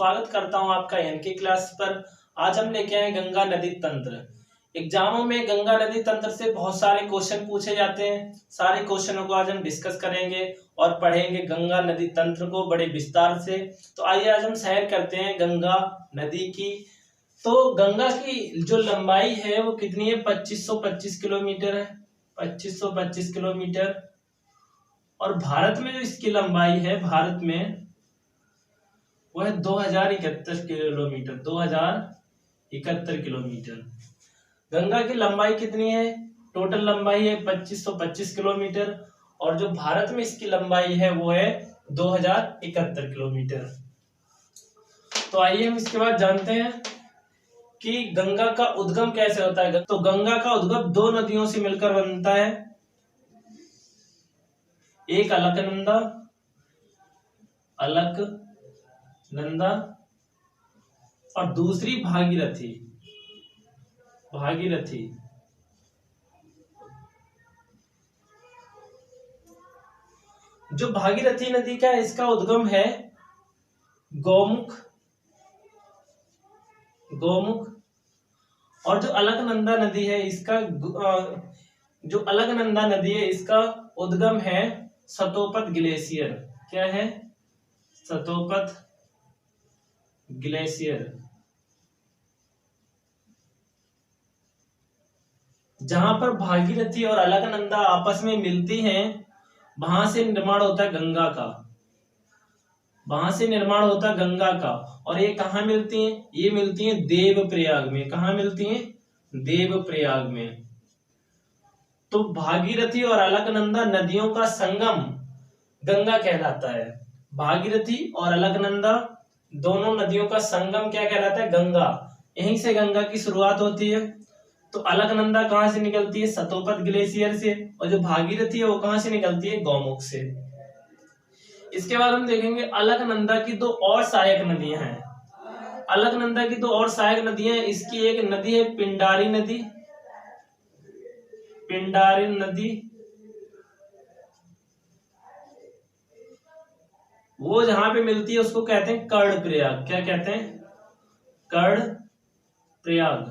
स्वागत करता हूं आपका एनके क्लास पर। आज हम लेके आए गंगा नदी तंत्र। एग्जामों में गंगा नदी तंत्र से बहुत सारे क्वेश्चन पूछे जाते हैं। सारे क्वेश्चनों को आज हम डिस्कस करेंगे और पढ़ेंगे गंगा नदी तंत्र को बड़े विस्तार से। तो आइए आज हम सैर करते हैं गंगा नदी की। तो गंगा की जो लंबाई है वो कितनी है? 2525 किलोमीटर है, 2525 किलोमीटर। और भारत में जो इसकी लंबाई है, भारत में वो है 2071 किलोमीटर, 2071 किलोमीटर। गंगा की लंबाई कितनी है? टोटल लंबाई है 2525 किलोमीटर और जो भारत में इसकी लंबाई है वो है 2071 किलोमीटर। तो आइए हम इसके बाद जानते हैं कि गंगा का उद्गम कैसे होता है। तो गंगा का उद्गम दो नदियों से मिलकर बनता है, एक अलकनंदा और दूसरी भागीरथी। जो भागीरथी नदी का इसका उद्गम है गौमुख, और जो अलकनंदा नदी है इसका उद्गम है सतोपत ग्लेशियर। क्या है? सतोपत ग्लेशियर। जहां पर भागीरथी और अलकनंदा आपस में मिलती हैं, वहां से निर्माण होता है गंगा का। और ये कहाँ मिलती हैं? ये मिलती हैं देवप्रयाग में। कहाँ मिलती हैं? देवप्रयाग में। तो भागीरथी और अलकनंदा नदियों का संगम गंगा कहलाता है। भागीरथी और अलकनंदा दोनों नदियों का संगम क्या कहलाता है? गंगा। यहीं से गंगा की शुरुआत होती है। तो अलकनंदा कहां से निकलती है? सतोपत ग्लेशियर से। और जो भागीरथी है वो कहां से निकलती है? गौमुख से। इसके बाद हम देखेंगे अलकनंदा की दो और सहायक नदियां हैं। अलकनंदा की दो और सहायक नदियां, इसकी एक नदी है पिंडारी नदी। वो जहां पे मिलती है उसको कहते हैं कर्णप्रयाग। क्या कहते हैं? कर्णप्रयाग।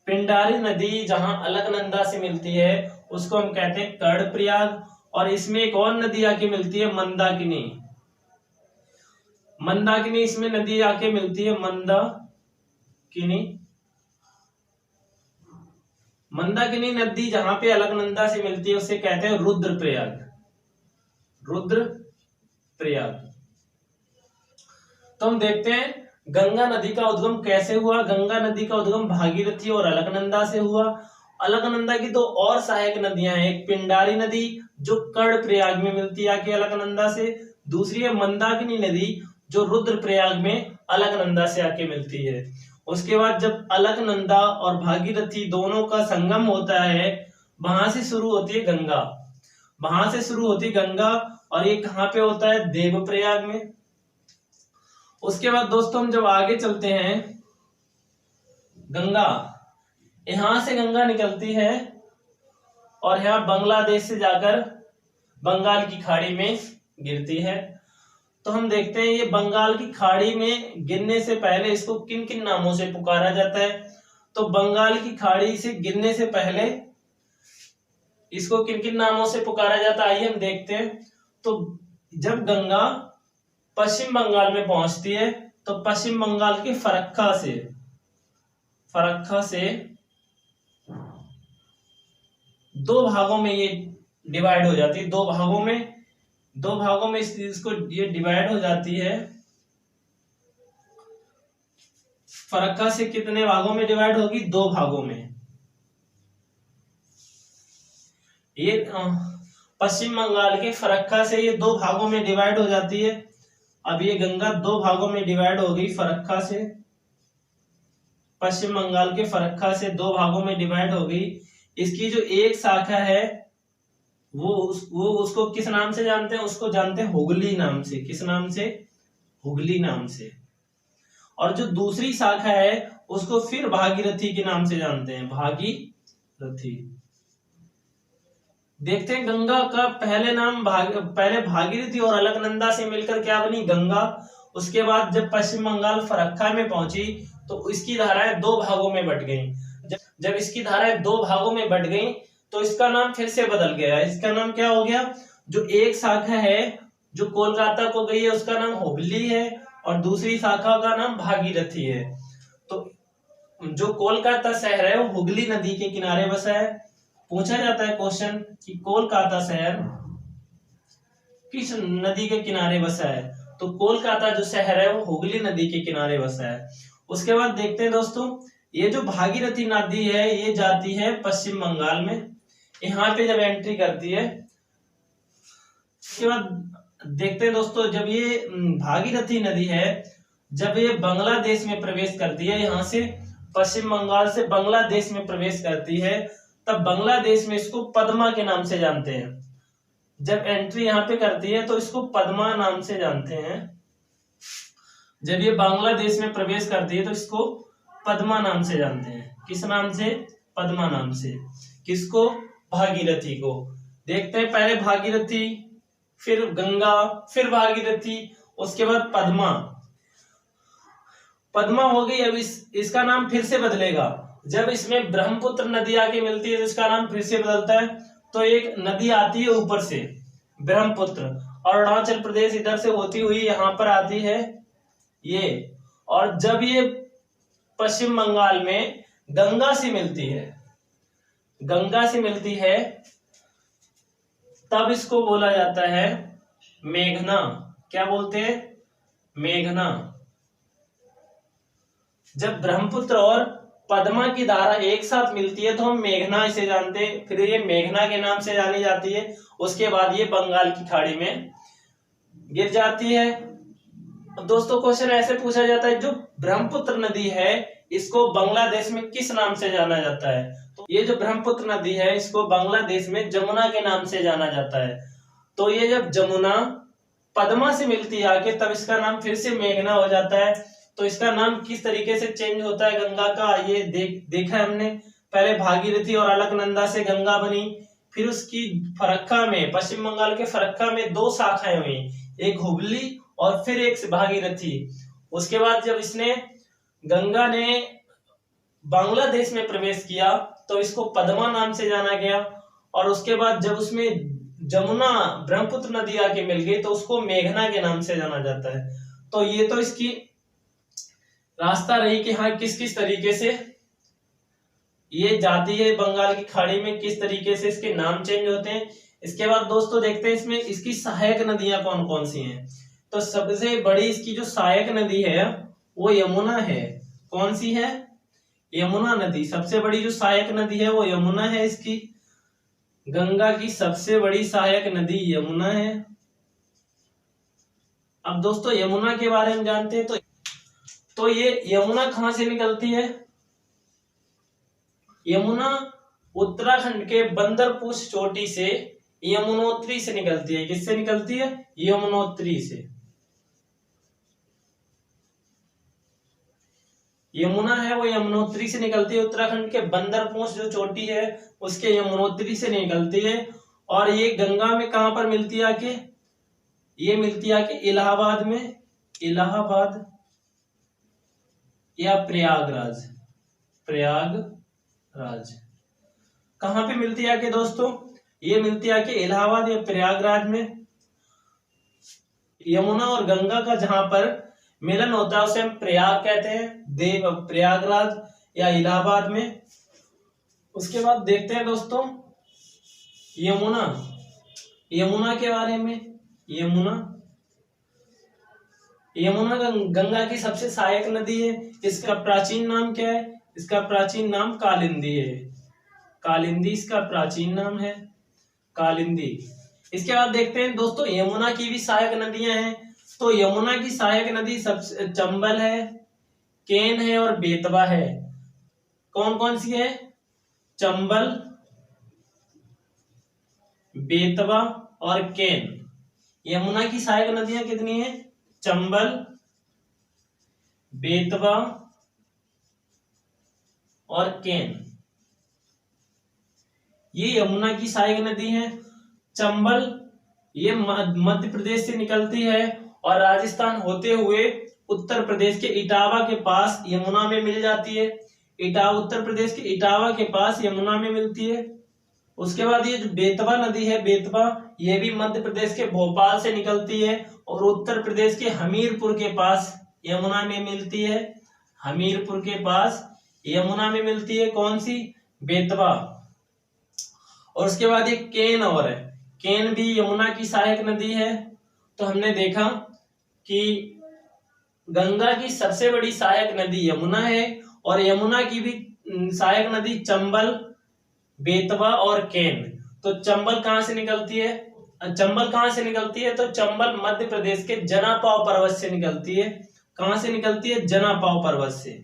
पिंडारी नदी जहां अलकनंदा से मिलती है उसको हम कहते हैं कर्णप्रयाग। और इसमें एक और नदी आके मिलती है मंदाकिनी। इसमें नदी आके मिलती है मंदाकिनी नदी जहां पे अलकनंदा से मिलती है उसे कहते हैं रुद्रप्रयाग। तो हम देखते हैं गंगा नदी का उद्गम कैसे हुआ। गंगा नदी का उद्गम भागीरथी और अलकनंदा से हुआ। अलकनंदा की दो और सहायक नदियां हैं, एक पिंडारी नदी जो कर्णप्रयाग में मिलती है आके अलकनंदा से, दूसरी है मंदाकिनी नदी जो रुद्रप्रयाग में अलकनंदा से आके मिलती है। उसके बाद जब अलकनंदा और भागीरथी दोनों का संगम होता है, वहां से शुरू होती है गंगा। और ये कहां पे होता है? देवप्रयाग में। उसके बाद दोस्तों हम जब आगे चलते हैं, गंगा यहां से गंगा निकलती है और यहां बांग्लादेश से जाकर बंगाल की खाड़ी में गिरती है। तो हम देखते हैं ये बंगाल की खाड़ी में गिरने से पहले इसको किन किन नामों से पुकारा जाता है। तो बंगाल की खाड़ी से गिरने से पहले इसको किन किन नामों से पुकारा जाता है, आइए हम देखते हैं। तो जब गंगा पश्चिम बंगाल में पहुंचती है तो पश्चिम बंगाल के फरक्का से दो भागों में ये डिवाइड हो जाती है। दो भागों में इसको ये डिवाइड हो जाती है। फरक्का से कितने भागों में डिवाइड होगी? दो भागों में। ये पश्चिम बंगाल के फरक्का से ये दो भागों में डिवाइड हो जाती है। अब ये गंगा दो भागों में डिवाइड हो गई फरक्का से। पश्चिम बंगाल के फरक्का से दो भागों में डिवाइड हो गई। इसकी जो एक शाखा है वो उसको किस नाम से जानते हैं? उसको जानते हैं हुगली नाम से। किस नाम से? हुगली नाम से। और जो दूसरी शाखा है उसको फिर भागीरथी के नाम से जानते हैं, भागीरथी। देखते हैं गंगा का पहले नाम पहले भागीरथी और अलकनंदा से मिलकर क्या बनी? गंगा। उसके बाद जब पश्चिम बंगाल फरक्का में पहुंची तो इसकी धाराएं दो भागों में बट गई। जब इसकी धाराएं दो भागों में बट गई तो इसका नाम फिर से बदल गया। इसका नाम क्या हो गया? जो एक शाखा है जो कोलकाता को गई है उसका नाम हुबली है और दूसरी शाखा का नाम भागीरथी है। तो जो कोलकाता शहर है वो हुगली नदी के किनारे बसा है। पूछा जाता है क्वेश्चन कि कोलकाता शहर किस नदी के किनारे बसा है, तो कोलकाता जो शहर है वो हुगली नदी के किनारे बसा है। उसके बाद देखते हैं दोस्तों, ये जो भागीरथी नदी है ये जाती है पश्चिम बंगाल में। यहाँ पे जब एंट्री करती है, उसके बाद देखते हैं दोस्तों, जब ये भागीरथी नदी है जब ये बांग्लादेश में प्रवेश करती है, यहाँ से पश्चिम बंगाल से बांग्लादेश में प्रवेश करती है, तब बांग्लादेश में इसको पद्मा के नाम से जानते हैं। जब एंट्री यहाँ पे करती है तो इसको पद्मा नाम से जानते हैं। जब ये बांग्लादेश में प्रवेश करती है तो इसको पद्मा नाम से जानते हैं। किस नाम से? पद्मा नाम से। किसको? भागीरथी को। देखते हैं, पहले भागीरथी, फिर गंगा, फिर भागीरथी, उसके बाद पद्मा। पद्मा हो गई, अब इसका नाम फिर से बदलेगा। जब इसमें ब्रह्मपुत्र नदी आके मिलती है तो इसका नाम फिर से बदलता है। तो एक नदी आती है ऊपर से, ब्रह्मपुत्र, और अरुणाचल प्रदेश इधर से होती हुई यहाँ पर आती है ये, और जब ये पश्चिम बंगाल में गंगा से मिलती है, गंगा से मिलती है, तब इसको बोला जाता है मेघना। क्या बोलते हैं? मेघना। जब ब्रह्मपुत्र और पद्मा की धारा एक साथ मिलती है तो हम मेघना इसे जानते हैं, फिर ये मेघना के नाम से जानी जाती है। उसके बाद ये बंगाल की खाड़ी में गिर जाती है। दोस्तों क्वेश्चन ऐसे पूछा जाता है, जो ब्रह्मपुत्र नदी है इसको बांग्लादेश में किस नाम से जाना जाता है? तो ये जो ब्रह्मपुत्र नदी है इसको बांग्लादेश में जमुना के नाम से जाना जाता है। तो ये जब जमुना पद्मा से मिलती है आके, तब इसका नाम फिर से मेघना हो जाता है। तो इसका नाम किस तरीके से चेंज होता है गंगा का, ये देखा है हमने। पहले भागीरथी और अलकनंदा से गंगा बनी, फिर उसकी फरक्का में, पश्चिम बंगाल के फरक्का में दो शाखाएं हुई, एक हुबली और फिर एक भागीरथी। उसके बाद जब इसने, गंगा ने बांग्लादेश में प्रवेश किया तो इसको पद्मा नाम से जाना गया, और उसके बाद जब उसमें जमुना ब्रह्मपुत्र नदी आके मिल गई तो उसको मेघना के नाम से जाना जाता है। तो ये तो इसकी रास्ता रही कि हाँ किस किस तरीके से ये जाती है बंगाल की खाड़ी में, किस तरीके से इसके नाम चेंज होते हैं। इसके बाद दोस्तों देखते हैं इसमें इसकी सहायक नदियां कौन कौन सी हैं। तो सबसे बड़ी इसकी जो सहायक नदी है वो यमुना है। कौन सी है? यमुना नदी। सबसे बड़ी जो सहायक नदी है वो यमुना है इसकी। गंगा की सबसे बड़ी सहायक नदी यमुना है। अब दोस्तों यमुना के बारे में जानते हैं, तो ये यमुना कहां से निकलती है? यमुना उत्तराखंड के बंदरपूछ चोटी से यमुनोत्री से निकलती है। किससे निकलती है? यमुनोत्री से। यमुना है वो यमुनोत्री से निकलती है। उत्तराखंड के बंदरपूछ जो चोटी है उसके यमुनोत्री से निकलती है। और ये गंगा में कहां पर मिलती है आके? ये मिलती है आके इलाहाबाद में। इलाहाबाद या प्रयागराज। प्रयागराज कहां पे मिलती है आके दोस्तों? ये मिलती है आके इलाहाबाद या प्रयागराज में। यमुना और गंगा का जहां पर मिलन होता है उसे हम प्रयाग कहते हैं, प्रयागराज या इलाहाबाद में। उसके बाद देखते हैं दोस्तों यमुना, यमुना के बारे में। यमुना गंगा की सबसे सहायक नदी है। इसका प्राचीन नाम क्या है? इसका प्राचीन नाम कालिंदी है। कालिंदी इसका प्राचीन नाम है, कालिंदी। इसके बाद देखते हैं दोस्तों यमुना की भी सहायक नदियां हैं। तो यमुना की सहायक नदी सबसे चंबल है, केन है और बेतवा है। कौन कौन सी है? चंबल, बेतवा और केन। यमुना की सहायक नदियां कितनी है? चंबल, बेतवा और केन। ये यमुना की सहायक नदी है। चंबल ये मध्य प्रदेश से निकलती है और राजस्थान होते हुए उत्तर प्रदेश के इटावा के पास यमुना में मिल जाती है। उत्तर प्रदेश के इटावा के पास यमुना में मिलती है। उसके बाद ये जो बेतवा नदी है, बेतवा, ये भी मध्य प्रदेश के भोपाल से निकलती है और उत्तर प्रदेश के हमीरपुर के पास यमुना में मिलती है। हमीरपुर के पास यमुना में मिलती है कौन सी? बेतवा। और उसके बाद एक केन और है, केन भी यमुना की सहायक नदी है। तो हमने देखा कि गंगा की सबसे बड़ी सहायक नदी यमुना है और यमुना की भी सहायक नदी चंबल, बेतवा और केन। तो चंबल कहां से निकलती है? चंबल कहां से निकलती है? तो चंबल मध्य प्रदेश के जनापाव पर्वत से निकलती है। कहां से निकलती है? जनापाव पर्वत से।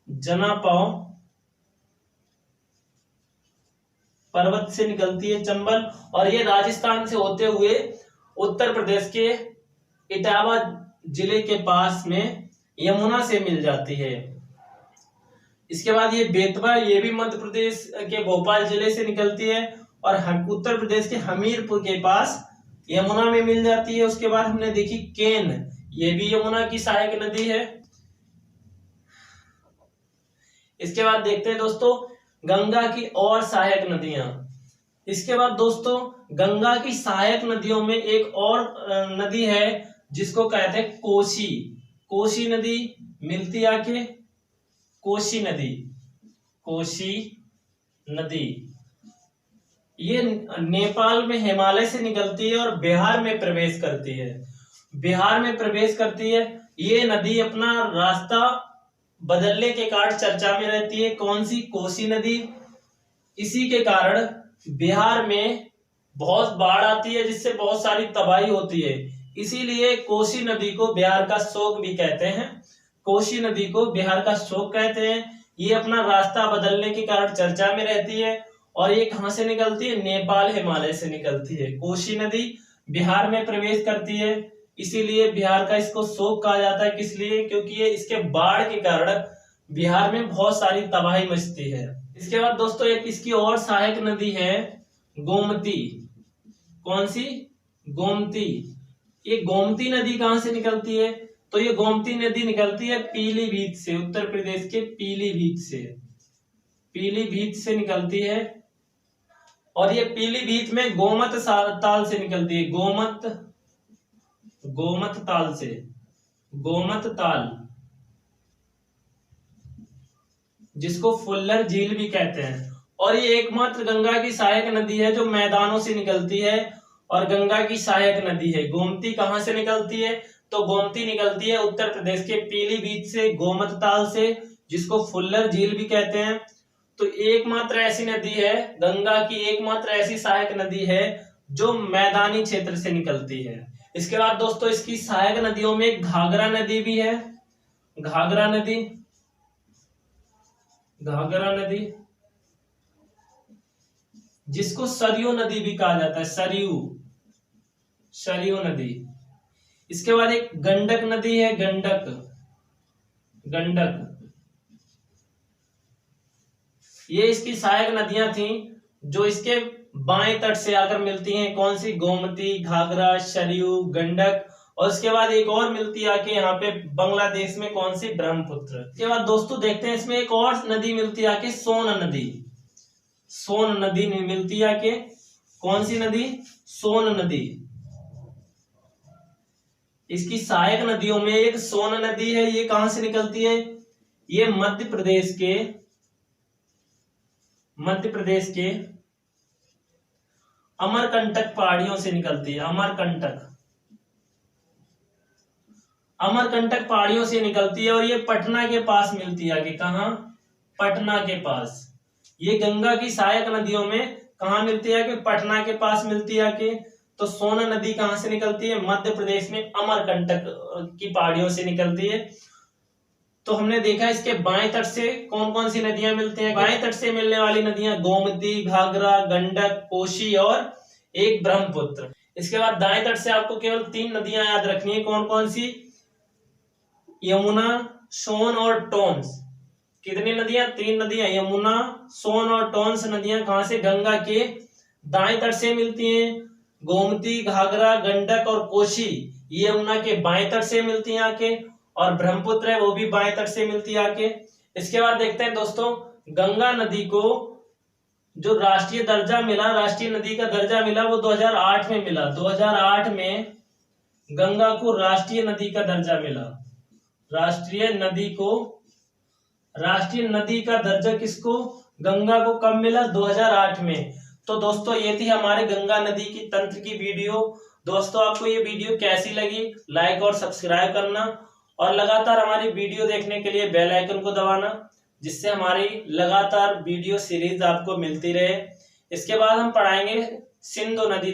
जनापाव पर्वत से निकलती है चंबल, और ये राजस्थान से होते हुए उत्तर प्रदेश के इटावा जिले के पास में यमुना से मिल जाती है। इसके बाद ये बेतवा, ये भी मध्य प्रदेश के भोपाल जिले से निकलती है और उत्तर प्रदेश के हमीरपुर के पास यमुना में मिल जाती है। उसके बाद हमने देखी केन, ये भी यमुना की सहायक नदी है। इसके बाद देखते हैं दोस्तों गंगा की और सहायक नदियां। इसके बाद दोस्तों गंगा की सहायक नदियों में एक और नदी है जिसको कहते हैं कोसी। कोसी नदी मिलती आके, कोसी नदी, कोसी नदी ये नेपाल में हिमालय से निकलती है और बिहार में प्रवेश करती है। बिहार में प्रवेश करती है। ये नदी अपना रास्ता बदलने के कारण चर्चा में रहती है। कौन सी? कोसी नदी। इसी के कारण बिहार में बहुत बाढ़ आती है जिससे बहुत सारी तबाही होती है। इसीलिए कोसी नदी को बिहार का शोक भी कहते हैं। कोसी नदी को बिहार का शोक कहते हैं। ये अपना रास्ता बदलने के कारण चर्चा में रहती है और ये कहां से निकलती है? नेपाल हिमालय से निकलती है। कोसी नदी बिहार में प्रवेश करती है, इसीलिए बिहार का इसको शोक कहा जाता है। किस लिए? क्योंकि ये इसके बाढ़ के कारण बिहार में बहुत सारी तबाही मचती है। इसके बाद दोस्तों एक इसकी और सहायक नदी है गोमती। कौन सी? गोमती। ये गोमती नदी कहां से निकलती है? तो ये गोमती नदी निकलती है पीलीभीत से, उत्तर प्रदेश के पीलीभीत से। पीलीभीत से निकलती है और ये पीलीभीत में गोमत ताल से निकलती है। गोमत ताल से, गोमत ताल, जिसको फुल्लर झील भी कहते हैं। और ये एकमात्र गंगा की सहायक नदी है जो मैदानों से निकलती है और गंगा की सहायक नदी है। गोमती कहां से निकलती है? तो गोमती निकलती है उत्तर प्रदेश के पीलीभीत से, गोमत ताल से, जिसको फुल्लर झील भी कहते हैं। तो एकमात्र ऐसी नदी है, गंगा की एकमात्र ऐसी सहायक नदी है जो मैदानी क्षेत्र से निकलती है। इसके बाद दोस्तों इसकी सहायक नदियों में घाघरा नदी भी है। घाघरा नदी, घाघरा नदी, जिसको सरयू नदी भी कहा जाता है। सरयू, सरयू नदी। इसके बाद एक गंडक नदी है, गंडक, गंडक। ये इसकी सहायक नदियां थी जो इसके बाएं तट से आकर मिलती हैं। कौन सी? गोमती, घाघरा, सरयू, गंडक। और उसके बाद एक और मिलती है आके यहाँ पे बांग्लादेश में। कौन सी? ब्रह्मपुत्र। इसके बाद दोस्तों देखते हैं इसमें एक और नदी मिलती है आके, सोन नदी। सोन नदी मिलती है आके। कौन सी नदी? सोन नदी। इसकी सहायक नदियों में एक सोन नदी है। ये कहां से निकलती है? ये मध्य प्रदेश के अमरकंटक पहाड़ियों से निकलती है। अमरकंटक, अमरकंटक पहाड़ियों से निकलती है और ये पटना के पास मिलती है आगे। कहां? पटना के पास। ये गंगा की सहायक नदियों में कहां मिलती है? कि पटना के पास मिलती है आगे। तो सोन नदी कहां से निकलती है? मध्य प्रदेश में अमरकंटक की पहाड़ियों से निकलती है। तो हमने देखा इसके बाएं तट से कौन कौन सी नदियां मिलती हैं। बाएं तट से मिलने वाली नदियां गोमती, घाघरा, गंडक, कोसी और एक ब्रह्मपुत्र। इसके बाद दाएं तट से आपको केवल 3 नदियां याद रखनी है। कौन कौन सी? यमुना, सोन और टोंस। कितनी नदियां? 3 नदियां, यमुना, सोन और टोंस नदियां कहां से? गंगा के दाएं तट से मिलती हैं। गोमती, घाघरा, गंडक और कोसी ये यमुना के बाएं तट से मिलती है आके, और ब्रह्मपुत्र है वो भी बाएं तट से मिलती है आके। इसके बाद देखते हैं दोस्तों, गंगा नदी को जो राष्ट्रीय दर्जा मिला, राष्ट्रीय नदी का दर्जा मिला वो 2008 में मिला। 2008 में गंगा को राष्ट्रीय नदी का दर्जा मिला। राष्ट्रीय नदी का दर्जा किसको? गंगा को कब मिला? 2008 में। तो दोस्तों ये थी हमारे गंगा नदी की तंत्र की वीडियो। दोस्तों आपको ये वीडियो कैसी लगी, लाइक और सब्सक्राइब करना, और लगातार हमारी वीडियो देखने के लिए बेल आइकन को दबाना, जिससे हमारी लगातार वीडियो सीरीज आपको मिलती रहे। इसके बाद हम पढ़ाएंगे सिंधु नदी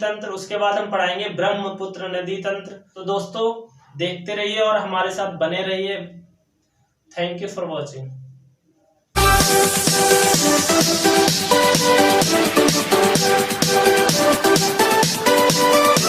तंत्र, उसके बाद हम पढ़ाएंगे ब्रह्मपुत्र नदी तंत्र। तो दोस्तों देखते रहिए और हमारे साथ बने रहिए। Thank you for watching.